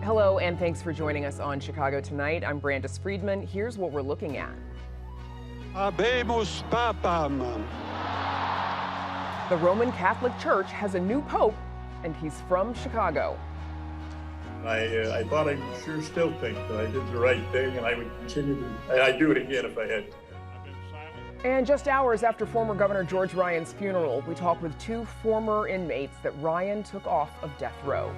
Hello, and thanks for joining us on Chicago Tonight. I'm Brandis Friedman. Here's what we're looking at. Habemus Papam. The Roman Catholic Church has a new pope, and he's from Chicago. I thought I sure still think that I did the right thing, and I would continue to, and I'd do it again if I had to. And just hours after former Governor George Ryan's funeral, we talk with two former inmates that Ryan took off of death row.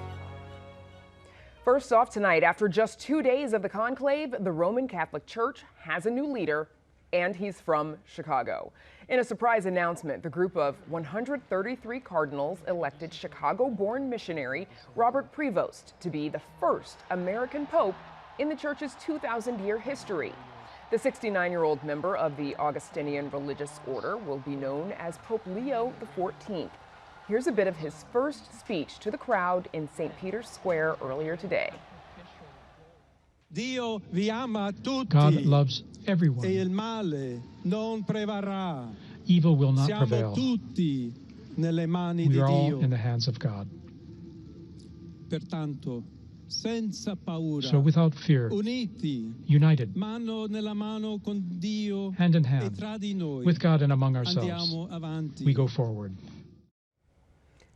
First off tonight, after just 2 days of the conclave, the Roman Catholic Church has a new leader, and he's from Chicago. In a surprise announcement, the group of 133 cardinals elected Chicago-born missionary Robert Prevost to be the first American pope in the church's 2,000-year history. The 69-year-old member of the Augustinian religious order will be known as Pope Leo XIV. Here's a bit of his first speech to the crowd in St. Peter's Square earlier today. God loves everyone. Evil will not prevail. We are all in the hands of God. So without fear, united, hand in hand, with God and among ourselves, we go forward.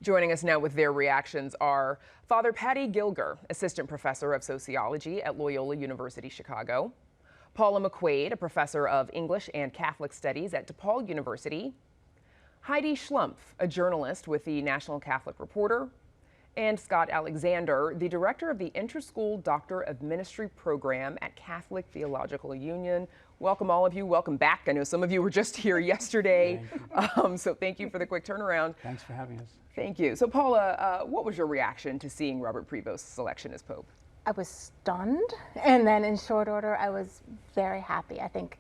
Joining us now with their reactions are Father Patty Gilger, Assistant Professor of Sociology at Loyola University Chicago, Paula McQuaid, a Professor of English and Catholic Studies at DePaul University, Heidi Schlumpf, a journalist with the National Catholic Reporter, and Scott Alexander, the Director of the Interschool Doctor of Ministry program at Catholic Theological Union. Welcome, all of you. Welcome back. I know some of you were just here yesterday, so thank you for the quick turnaround. Thanks for having us. Thank you. So, Paula, what was your reaction to seeing Robert Prevost's selection as Pope? I was stunned, and then in short order, I was very happy. I think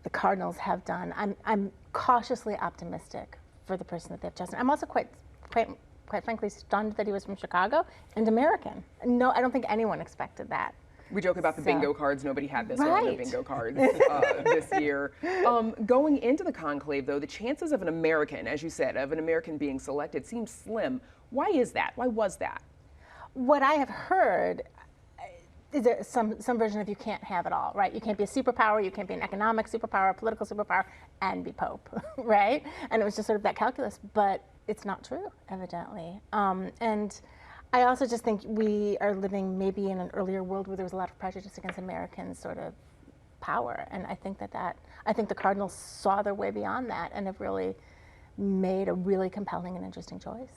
the Cardinals have done. I'm cautiously optimistic for the person that they've chosen. I'm also quite frankly stunned that he was from Chicago and American. No, I don't think anyone expected that. We joke about the bingo cards. Nobody had this Right. on the bingo cards this year. Going into the conclave, though, the chances of an American, as you said, of an American being selected seems slim. Why is that? Why was that? What I have heard is there some version of you can't have it all, right? You can't be a superpower, you can't be an economic superpower, a political superpower, and be Pope, right? And it was just sort of that calculus, but it's not true, evidently. And I also just think we are living maybe in an earlier world where there was a lot of prejudice against American sort of power, and I think I think the Cardinals saw their way beyond that and have really made a really compelling and interesting choice.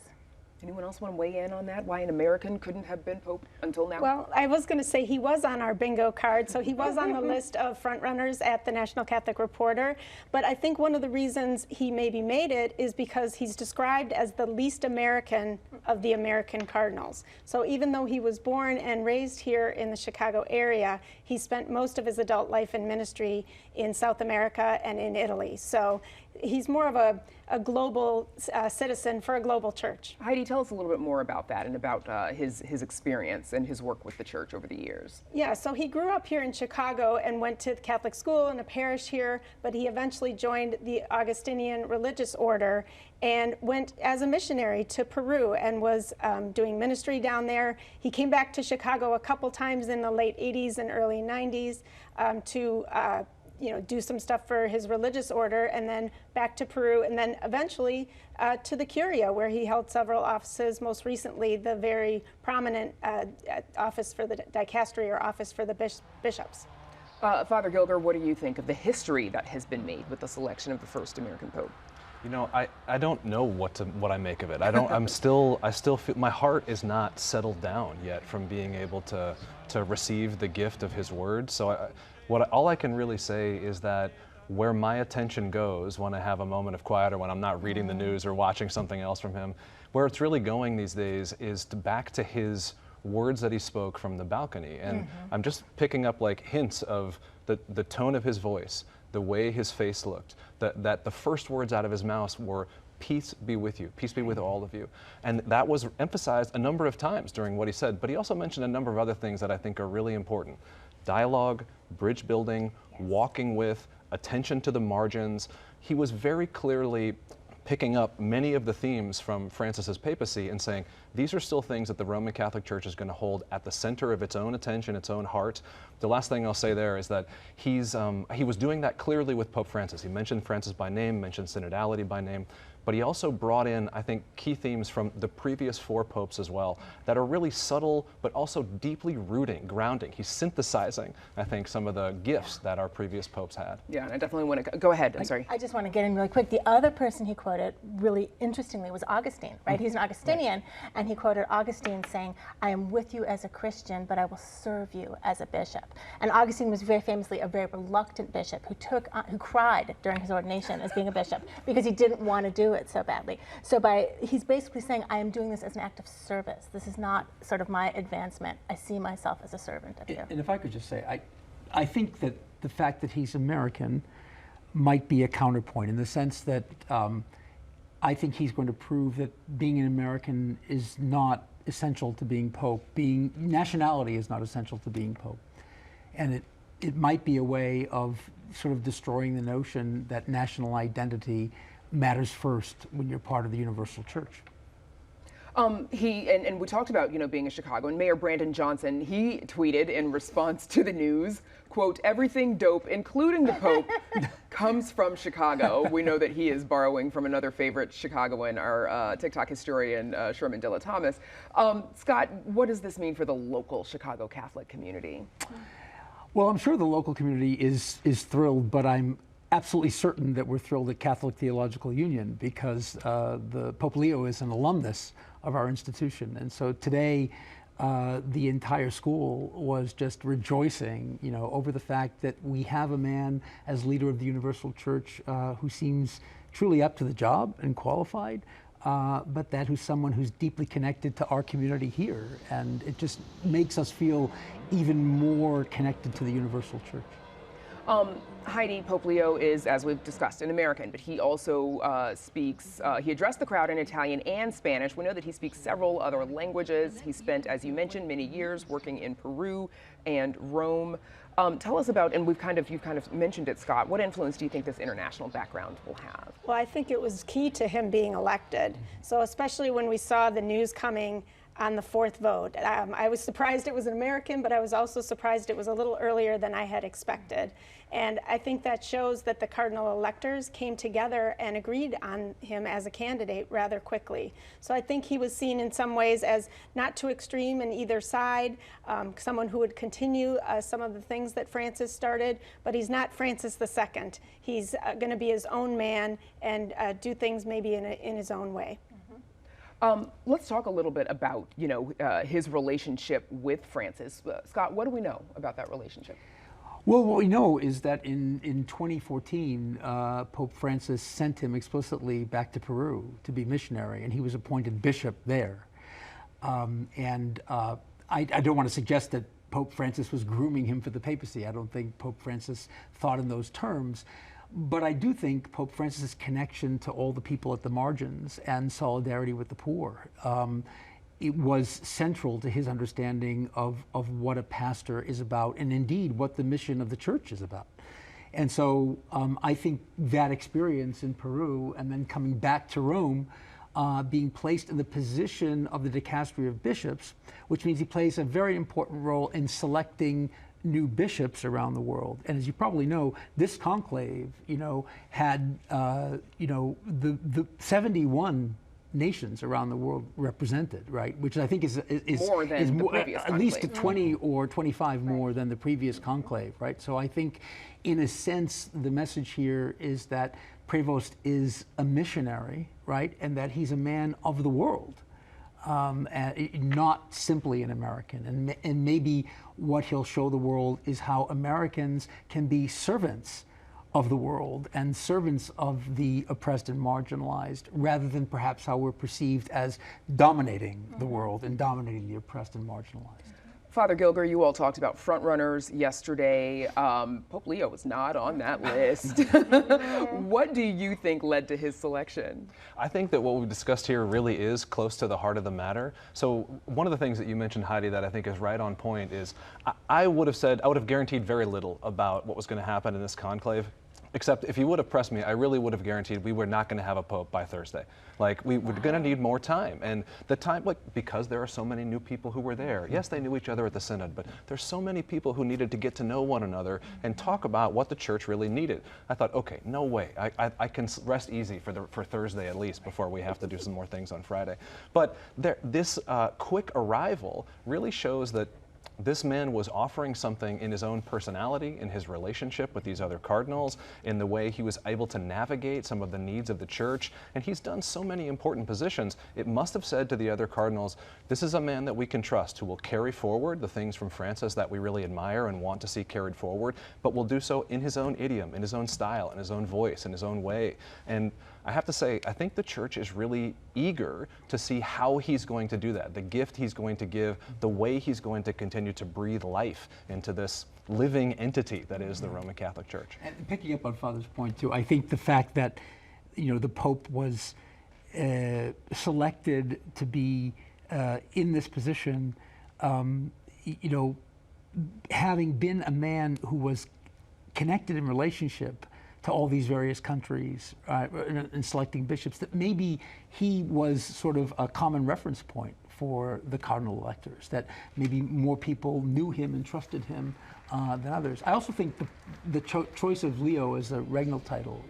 Anyone else want to weigh in on that? Why an American couldn't have been Pope until now? Well, I was going to say he was on our bingo card, so he was on the list of frontrunners at the National Catholic Reporter. But I think one of the reasons he maybe made it is because he's described as the least American of the American Cardinals. So even though he was born and raised here in the Chicago area, he spent most of his adult life in ministry in South America and in Italy. So he's more of a global citizen for a global church. Heidi, tell us a little bit more about that and about his experience and his work with the church over the years. Yeah, so he grew up here in Chicago and went to the Catholic school in a parish here, but he eventually joined the Augustinian religious order and went as a missionary to Peru and was doing ministry down there. He came back to Chicago a couple times in the late 80s and early 90s to do some stuff for his religious order, and then back to Peru, and then eventually to the Curia, where he held several offices, most recently the very prominent office for the dicastery, or office for the bishops. Father Gilger, what do you think of the history that has been made with the selection of the first American Pope? You know, I don't know what I make of it. I still feel my heart is not settled down yet from being able to receive the gift of his word. So all I can really say is that where my attention goes when I have a moment of quiet or when I'm not reading the news or watching something else from him, where it's really going these days is back to his words that he spoke from the balcony. And I'm just picking up like hints of the tone of his voice, the way his face looked, that the first words out of his mouth were, "Peace be with you, peace be with all of you." And that was emphasized a number of times during what he said, but he also mentioned a number of other things that I think are really important. Dialogue, bridge building, walking with, attention to the margins. He was very clearly picking up many of the themes from Francis's papacy and saying, these are still things that the Roman Catholic Church is going to hold at the center of its own attention, its own heart. The last thing I'll say there is that he was doing that clearly with Pope Francis. He mentioned Francis by name, mentioned synodality by name, but he also brought in, I think, key themes from the previous 4 popes as well that are really subtle, but also deeply grounding. He's synthesizing, I think, some of the gifts that our previous popes had. Yeah, and I definitely want to go ahead. I'm sorry. I just want to get in really quick. The other person he quoted, really interestingly, was Augustine, right? He's an Augustinian, and he quoted Augustine saying, "I am with you as a Christian, but I will serve you as a bishop." And Augustine was very famously a very reluctant bishop who cried during his ordination as being a bishop because he didn't want to do it so badly. So he's basically saying, I am doing this as an act of service. This is not sort of my advancement. I see myself as a servant of you. And if I could just say, I think that the fact that he's American might be a counterpoint in the sense that I think he's going to prove that being an American is not essential to being Pope. Nationality is not essential to being Pope. And it might be a way of sort of destroying the notion that national identity matters first when you're part of the universal church. And we talked about, being in Chicago, and Mayor Brandon Johnson, he tweeted in response to the news, quote, "Everything dope, including the Pope, comes from Chicago." We know that he is borrowing from another favorite Chicagoan, our TikTok historian, Sherman Dilla Thomas. Scott, what does this mean for the local Chicago Catholic community? Well, I'm sure the local community is thrilled, but I'm absolutely certain that we're thrilled at Catholic Theological Union because the Pope Leo is an alumnus of our institution. And so today, the entire school was just rejoicing, over the fact that we have a man as leader of the Universal Church who seems truly up to the job and qualified, but who's someone who's deeply connected to our community here. And it just makes us feel even more connected to the Universal Church. Heidi, Pope Leo is, as we've discussed, an American, but he also he addressed the crowd in Italian and Spanish. We know that he speaks several other languages. He spent, as you mentioned, many years working in Peru and Rome. Tell us about, and you've kind of mentioned it, Scott, what influence do you think this international background will have? Well, I think it was key to him being elected. So especially when we saw the news coming on the 4th vote. I was surprised it was an American, but I was also surprised it was a little earlier than I had expected. And I think that shows that the cardinal electors came together and agreed on him as a candidate rather quickly. So I think he was seen in some ways as not too extreme in either side, someone who would continue some of the things that Francis started, but he's not Francis II. He's going to be his own man and do things maybe in his own way. Let's talk a little bit about, his relationship with Francis. Scott, what do we know about that relationship? Well, what we know is that in 2014, Pope Francis sent him explicitly back to Peru to be missionary, and he was appointed bishop there. I don't want to suggest that Pope Francis was grooming him for the papacy. I don't think Pope Francis thought in those terms. But I do think Pope Francis' connection to all the people at the margins and solidarity with the poor, it was central to his understanding of what a pastor is about and indeed what the mission of the church is about. And so I think that experience in Peru and then coming back to Rome, being placed in the position of the dicastery of bishops, which means he plays a very important role in selecting new bishops around the world. And as you probably know, this conclave, had, the 71 nations around the world represented, right? Which I think is more than the previous at least 20 or 25 more than the previous conclave, right? So I think, in a sense, the message here is that Prevost is a missionary, right? And that he's a man of the world. Not simply an American. And maybe what he'll show the world is how Americans can be servants of the world and servants of the oppressed and marginalized, rather than perhaps how we're perceived as dominating the world and dominating the oppressed and marginalized. Father Gilger, you all talked about frontrunners yesterday. Pope Leo was not on that list. What do you think led to his selection? I think that what we've discussed here really is close to the heart of the matter. So one of the things that you mentioned, Heidi, that I think is right on point is I would have guaranteed very little about what was going to happen in this conclave. Except if you would have pressed me, I really would have guaranteed we were not going to have a pope by Thursday. Like, we were going to need more time. And the time, like, because there are so many new people who were there. Yes, they knew each other at the synod, but there's so many people who needed to get to know one another and talk about what the church really needed. I thought, okay, no way. I can rest easy for Thursday at least before we have to do some more things on Friday. But this quick arrival really shows that this man was offering something in his own personality, in his relationship with these other cardinals, in the way he was able to navigate some of the needs of the church. And he's done so many important positions. It must have said to the other cardinals, this is a man that we can trust, who will carry forward the things from Francis that we really admire and want to see carried forward, but will do so in his own idiom, in his own style, in his own voice, in his own way. And I have to say, I think the church is really eager to see how he's going to do that, the gift he's going to give, the way he's going to continue to breathe life into this living entity that is the Roman Catholic Church. And picking up on Father's point too, I think the fact that, the Pope was selected to be in this position, having been a man who was connected in relationship to all these various countries in selecting bishops, that maybe he was sort of a common reference point for the cardinal electors, that maybe more people knew him and trusted him than others. I also think the choice of Leo as a regnal title,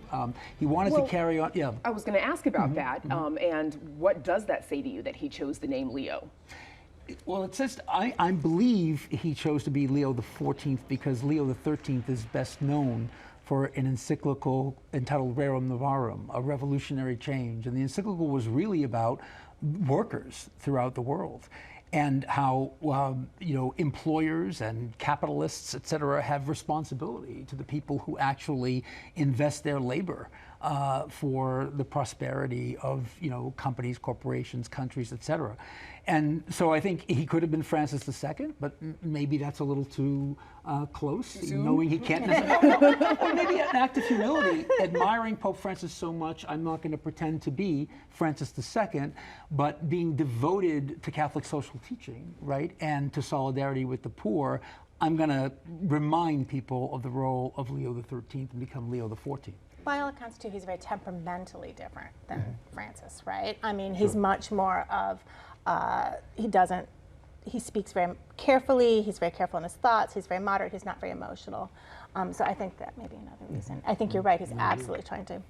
he wanted to carry on. Yeah, I was going to ask about that, and what does that say to you that he chose the name Leo? Well, it says, I believe he chose to be Leo XIV because Leo XIII is best known for an encyclical entitled Rerum Novarum, a revolutionary change. And the encyclical was really about workers throughout the world and how employers and capitalists, et cetera, have responsibility to the people who actually invest their labor for the prosperity of companies, corporations, countries, et cetera. And so I think he could have been Francis II, but maybe that's a little too close, knowing he can't necessarily. Or maybe an act of humility, admiring Pope Francis so much, I'm not going to pretend to be Francis II, but being devoted to Catholic social teaching, right, and to solidarity with the poor, I'm going to remind people of the role of Leo XIII and become Leo XIV. By all accounts, too, he's very temperamentally different than Francis, right? I mean, he's much more of, he speaks very carefully, he's very careful in his thoughts, he's very moderate, he's not very emotional. So I think that may be another reason. I think you're right, he's absolutely trying to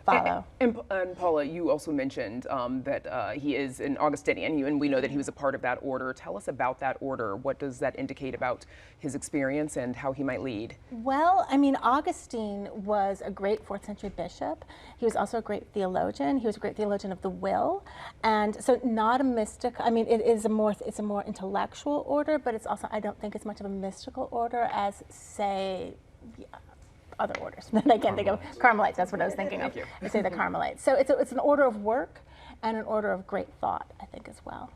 follow. And Paula, you also mentioned that he is an Augustinian, and we know that he was a part of that order. Tell us about that order. What does that indicate about his experience and how he might lead? Well, I mean, Augustine was a great 4th century bishop. He was also a great theologian. He was a great theologian of the will. And so not a mystic, I mean, it's a more intellectual order, but it's also, I don't think it's much of a mystical order as, say, other orders that I can't think of. Carmelites, that's what I was thinking of. I say the Carmelites. So it's an order of work and an order of great thought, I think, as well.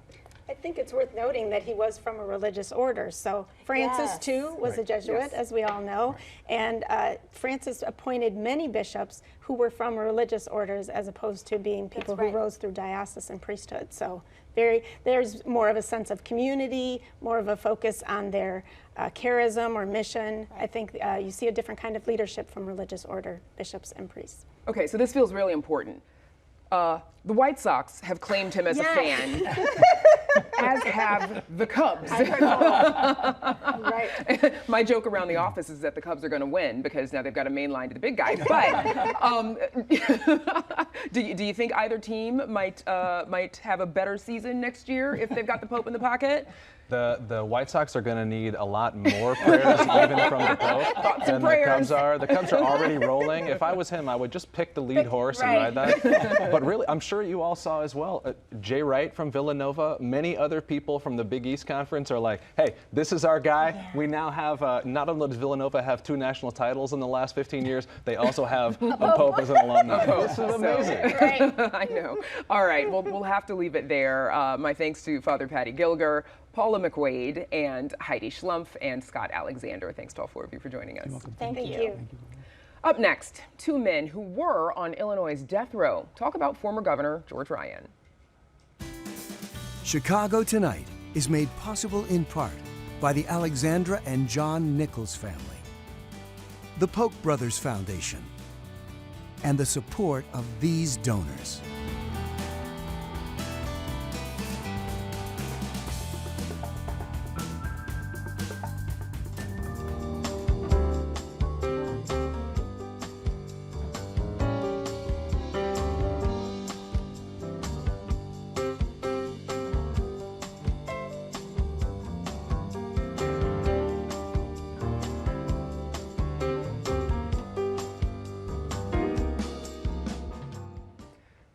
I think it's worth noting that he was from a religious order. So Francis, too, was a Jesuit, as we all know. And Francis appointed many bishops who were from religious orders as opposed to being people who rose through diocesan priesthood. So there's more of a sense of community, more of a focus on their charism or mission. I think you see a different kind of leadership from religious order bishops and priests. Okay, so this feels really important. The White Sox have claimed him as a fan, as have the Cubs. Right. My joke around the office is that the Cubs are going to win because now they've got a main line to the big guy. But do you think either team might have a better season next year if they've got the Pope in the pocket? The White Sox are going to need a lot more prayers even from the Pope than the Cubs are. The Cubs are already rolling. If I was him, I would just pick the lead horse and ride that. But really, I'm sure you all saw as well, Jay Wright from Villanova, many other people from the Big East Conference are like, hey, this is our guy. Yeah. We now have, not only does Villanova have 2 national titles in the last 15 years, they also have a Pope as an alumni. This is amazing. I know. All right, well, we'll have to leave it there. My thanks to Father Patty Gilger, Paula McQuaid, and Heidi Schlumpf, and Scott Alexander. Thanks to all 4 of you for joining us. Thank you. Up next, 2 men who were on Illinois' death row. Talk about former Governor George Ryan. Chicago Tonight is made possible in part by the Alexandra and John Nichols family, the Polk Brothers Foundation, and the support of these donors.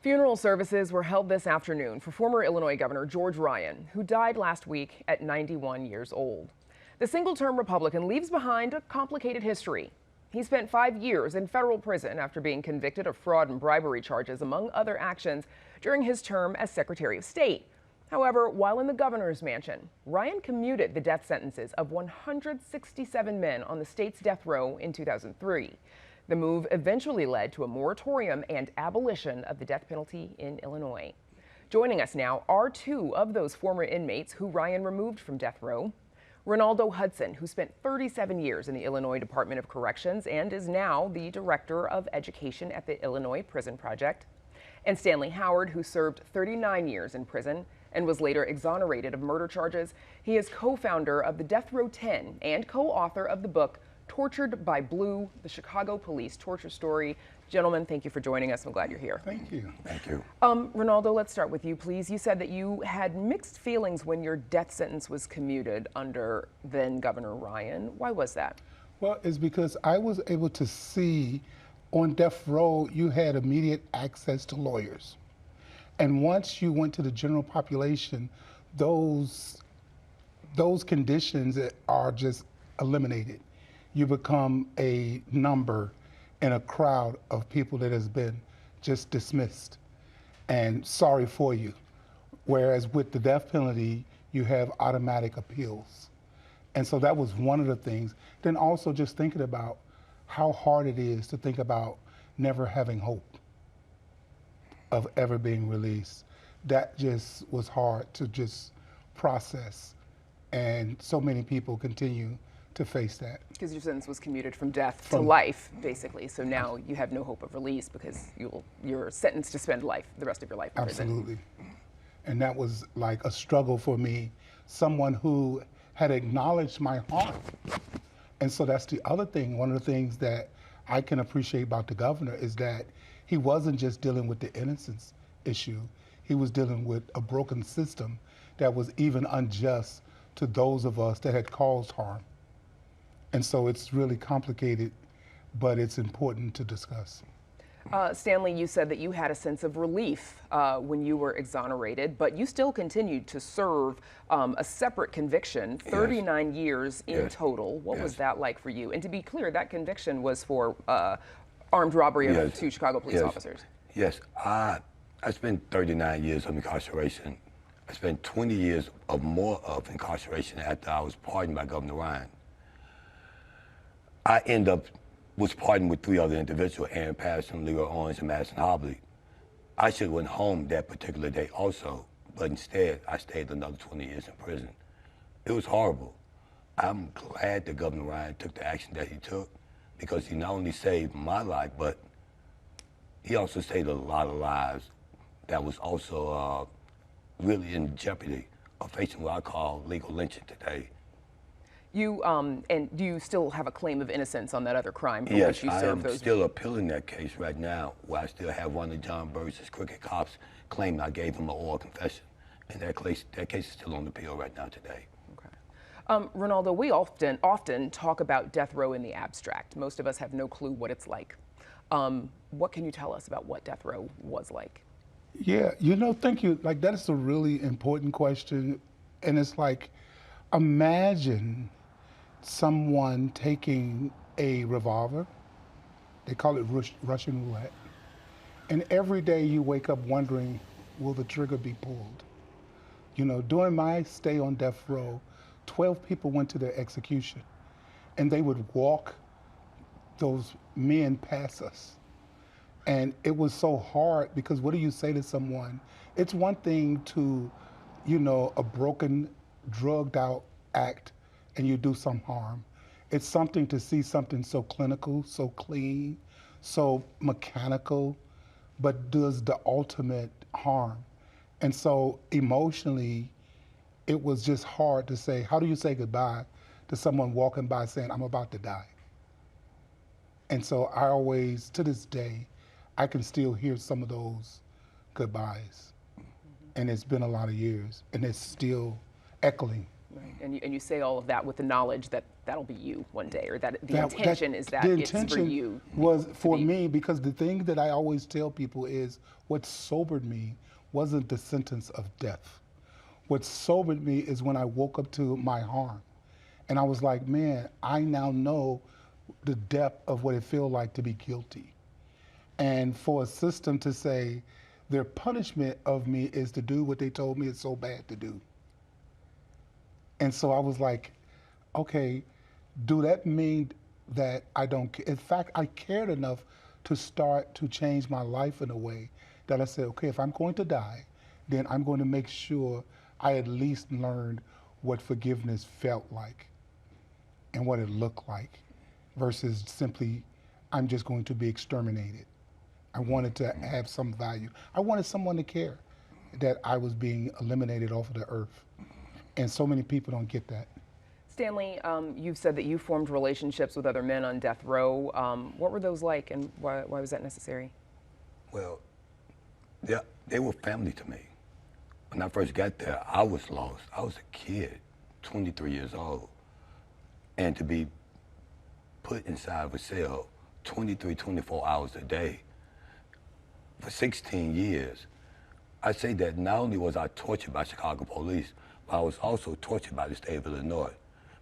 Funeral services were held this afternoon for former Illinois Governor George Ryan, who died last week at 91 years old. The single-term Republican leaves behind a complicated history. He spent 5 years in federal prison after being convicted of fraud and bribery charges, among other actions, during his term as Secretary of State. However, while in the governor's mansion, Ryan commuted the death sentences of 167 men on the state's death row in 2003. The move eventually led to a moratorium and abolition of the death penalty in Illinois. Joining us now are two of those former inmates who Ryan removed from death row. Ronaldo Hudson, who spent 37 years in the Illinois Department of Corrections and is now the Director of Education at the Illinois Prison Project. And Stanley Howard, who served 39 years in prison and was later exonerated of murder charges. He is co-founder of the Death Row 10 and co-author of the book Tortured by Blue, the Chicago Police Torture Story. Gentlemen, thank you for joining us. I'm glad you're here. Thank you. Thank you. Ronaldo, let's start with you, please. You said that you had mixed feelings when your death sentence was commuted under then Governor Ryan. Why was that? Well, it's because I was able to see on death row, you had immediate access to lawyers. And once you went to the general population, those conditions are just eliminated. You become a number in a crowd of people that has been just dismissed and sorry for you. Whereas with the death penalty, you have automatic appeals. And so that was one of the things. Then also just thinking about how hard it is to think about never having hope of ever being released. That just was hard to just process. And so many people continue to face that. Because your sentence was commuted from death to life, basically. So now you have no hope of release because you're sentenced to spend the rest of your life in prison. Absolutely. And that was like a struggle for me, someone who had acknowledged my harm. And so that's the other thing. One of the things that I can appreciate about the governor is that he wasn't just dealing with the innocence issue. He was dealing with a broken system that was even unjust to those of us that had caused harm. And so it's really complicated, but it's important to discuss. Stanley, you said that you had a sense of relief when you were exonerated, but you still continued to serve a separate conviction, 39 years in total. What was that like for you? And to be clear, that conviction was for armed robbery of two Chicago police officers. Yes, I spent 39 years of incarceration. I spent 20 years more of incarceration after I was pardoned by Governor Ryan. I was pardoned with 3 other individuals, Aaron Patterson, Leroy Owens, and Madison Hobley. I should have went home that particular day also, but instead I stayed another 20 years in prison. It was horrible. I'm glad that Governor Ryan took the action that he took because he not only saved my life, but he also saved a lot of lives that was also really in jeopardy of facing what I call legal lynching today. And do you still have a claim of innocence on that other crime for which you served those? Yes, I am still appealing that case right now, where I still have one of John Burris' crooked cops claiming I gave him an oral confession. And that case is still on appeal right now today. Okay. Ronaldo, we often talk about death row in the abstract. Most of us have no clue what it's like. What can you tell us about what death row was like? Yeah, thank you. Like, that is a really important question. And it's like, imagine someone taking a revolver, they call it Russian roulette, and every day you wake up wondering, will the trigger be pulled? During my stay on death row, 12 people went to their execution, and they would walk those men past us. And it was so hard because what do you say to someone? It's one thing to, a broken, drugged out act and you do some harm. It's something to see something so clinical, so clean, so mechanical, but does the ultimate harm. And so emotionally, it was just hard to say, how do you say goodbye to someone walking by saying, I'm about to die? And so I always, to this day, I can still hear some of those goodbyes. And it's been a lot of years, and it's still echoing. Right. And you say all of that with the knowledge that that'll be you one day, or that the intention is that it's for you. Was for me, because the thing that I always tell people is what sobered me wasn't the sentence of death. What sobered me is when I woke up to my harm. And I was like, man, I now know the depth of what it feels like to be guilty. And for a system to say their punishment of me is to do what they told me is so bad to do. And so I was like, okay, do that mean that I don't care? In fact, I cared enough to start to change my life in a way that I said, okay, if I'm going to die, then I'm going to make sure I at least learned what forgiveness felt like and what it looked like versus simply, I'm just going to be exterminated. I wanted to have some value. I wanted someone to care that I was being eliminated off of the earth. And so many people don't get that. Stanley, you've said that you formed relationships with other men on death row. What were those like, and why was that necessary? Well, they were family to me. When I first got there, I was lost. I was a kid, 23 years old. And to be put inside of a cell 23, 24 hours a day for 16 years, I say that not only was I tortured by Chicago police, but I was also tortured by the state of Illinois.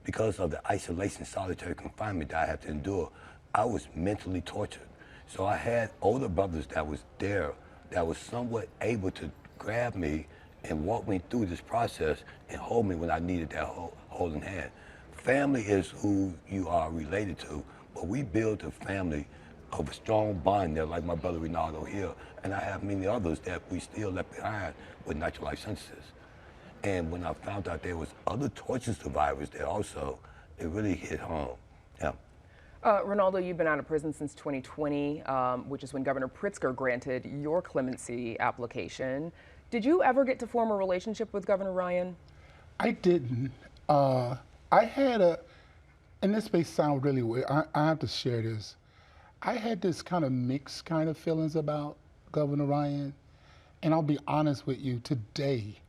Because of the isolation, solitary confinement that I had to endure, I was mentally tortured. So I had older brothers that was there, that was somewhat able to grab me and walk me through this process and hold me when I needed that holding hand. Family is who you are related to, but we built a family of a strong bond there, like my brother Ronaldo here, and I have many others that we still left behind with natural life sentences. And when I found out there was other torture survivors there also, it really hit home. Yeah. Ronaldo, you've been out of prison since 2020, which is when Governor Pritzker granted your clemency application. Did you ever get to form a relationship with Governor Ryan? I didn't. I had and this may sound really weird, I have to share this. I had this kind of mixed kind of feelings about Governor Ryan. And I'll be honest with you, today,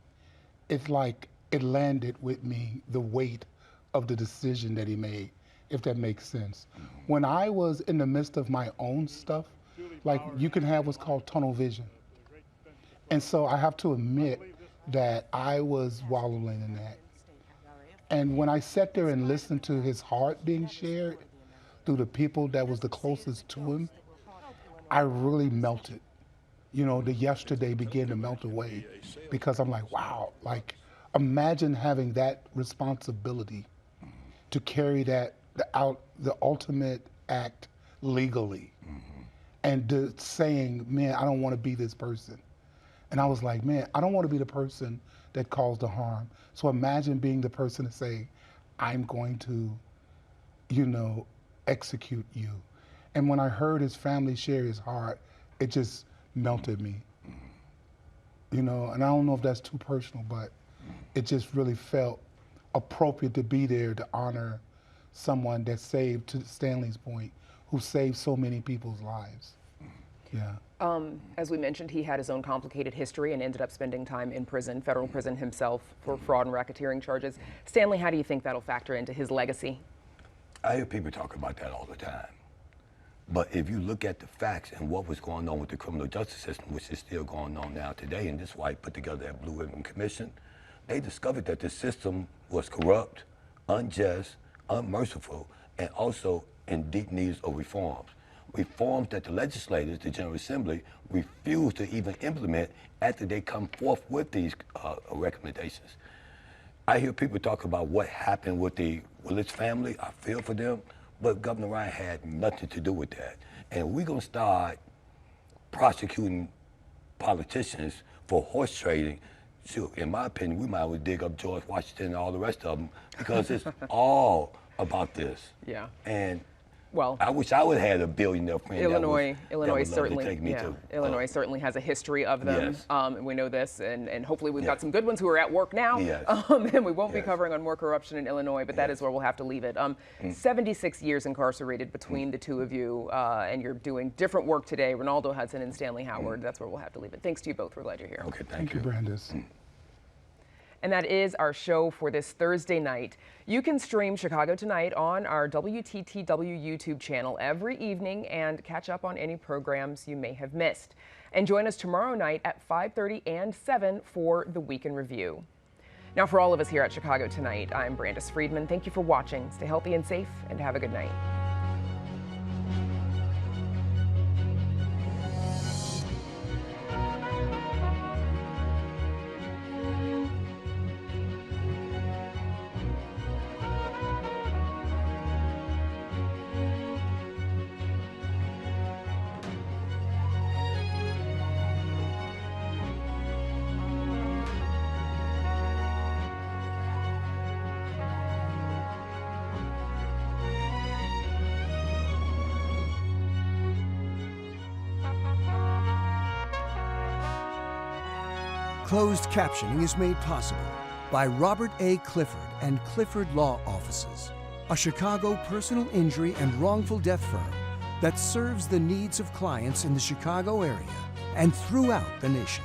it's like it landed with me, the weight of the decision that he made, if that makes sense. When I was in the midst of my own stuff, like you can have what's called tunnel vision. And so I have to admit that I was wallowing in that. And when I sat there and listened to his heart being shared through the people that was the closest to him, I really melted. You know, the yesterday began to melt away because I'm like, wow, like imagine having that responsibility to carry that out, the ultimate act legally, and saying, man, I don't want to be this person. And I was like, man, I don't want to be the person that caused the harm. So imagine being the person to say, I'm going to, you know, execute you. And when I heard his family share his heart, it just melted me. You know, and I don't know if that's too personal, but it just really felt appropriate to be there to honor someone that saved, to Stanley's point, who saved so many people's lives. Yeah. As we mentioned, he had his own complicated history and ended up spending time in prison, federal prison himself, for fraud and racketeering charges. Stanley, how do you think that'll factor into his legacy? I hear people talk about that all the time. But if you look at the facts and what was going on with the criminal justice system, which is still going on now today, and this is why I put together that Blue Ribbon Commission, they discovered that the system was corrupt, unjust, unmerciful, and also in deep need of reforms. Reforms that the legislators, the General Assembly, refuse to even implement after they come forth with these recommendations. I hear people talk about what happened with the Willis family. I feel for them, but Governor Ryan had nothing to do with that. And we're gonna start prosecuting politicians for horse trading. So in my opinion, we might as well dig up George Washington and all the rest of them because it's all about this. Yeah. And Well, I wish I would have had a billionaire friend. Illinois certainly, take me to, Illinois certainly has a history of them. Yes. And we know this, and hopefully we've got some good ones who are at work now. Yes. And we won't be covering on more corruption in Illinois, but that is where we'll have to leave it. 76 years incarcerated between the two of you, and you're doing different work today. Ronaldo Hudson and Stanley Howard. That's where we'll have to leave it. Thanks to you both. We're glad you're here. Okay, Thank you, Brandis. And that is our show for this Thursday night. You can stream Chicago Tonight on our WTTW YouTube channel every evening and catch up on any programs you may have missed. And join us tomorrow night at 5:30 and 7 for the Week in Review. Now, for all of us here at Chicago Tonight, I'm Brandis Friedman. Thank you for watching. Stay healthy and safe, and have a good night. Closed captioning is made possible by Robert A. Clifford and Clifford Law Offices, a Chicago personal injury and wrongful death firm that serves the needs of clients in the Chicago area and throughout the nation.